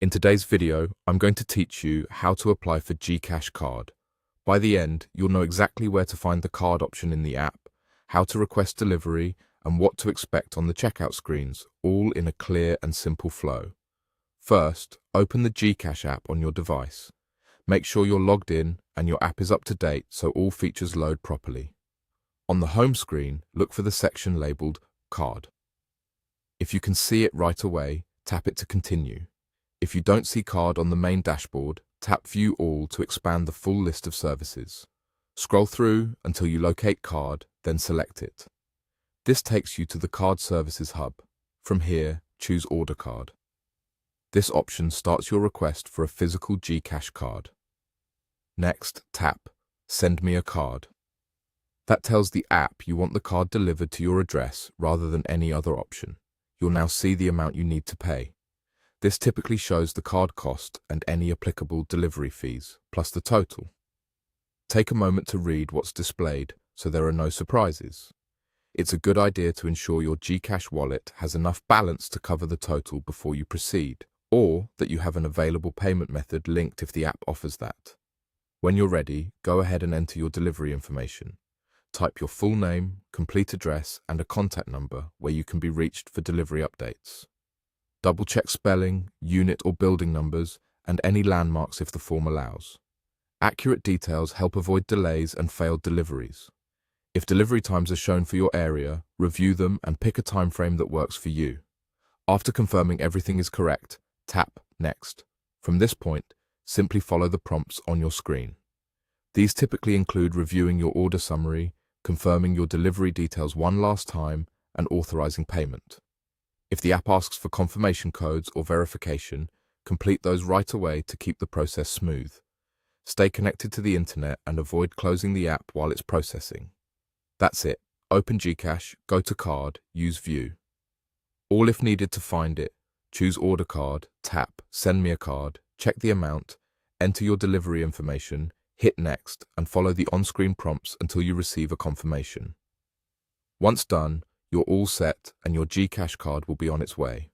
In today's video, I'm going to teach you how to apply for GCash Card. By the end, you'll know exactly where to find the card option in the app, how to request delivery, and what to expect on the checkout screens, all in a clear and simple flow. First, open the GCash app on your device. Make sure you're logged in and your app is up to date so all features load properly. On the home screen, look for the section labeled Card. If you can see it right away, tap it to continue. If you don't see Card on the main dashboard, tap View All to expand the full list of services. Scroll through until you locate Card, then select it. This takes you to the Card Services hub. From here, choose Order Card. This option starts your request for a physical GCash card. Next, tap Send me a card. That tells the app you want the card delivered to your address rather than any other option. You'll now see the amount you need to pay. This typically shows the card cost and any applicable delivery fees, plus the total. Take a moment to read what's displayed so there are no surprises. It's a good idea to ensure your GCash wallet has enough balance to cover the total before you proceed, or that you have an available payment method linked if the app offers that. When you're ready, go ahead and enter your delivery information. Type your full name, complete address, and a contact number where you can be reached for delivery updates. Double-check spelling, unit or building numbers, and any landmarks if the form allows. Accurate details help avoid delays and failed deliveries. If delivery times are shown for your area, review them and pick a time frame that works for you. After confirming everything is correct, tap Next. From this point, simply follow the prompts on your screen. These typically include reviewing your order summary, confirming your delivery details one last time, and authorizing payment. If the app asks for confirmation codes or verification, complete those right away to keep the process smooth. Stay connected to the internet and avoid closing the app while it's processing. That's it. Open GCash, go to Card, use View. All if needed to find it, choose Order Card, tap Send me a card, check the amount, enter your delivery information, hit Next, and follow the on-screen prompts until you receive a confirmation. Once done, you're all set and your GCash card will be on its way.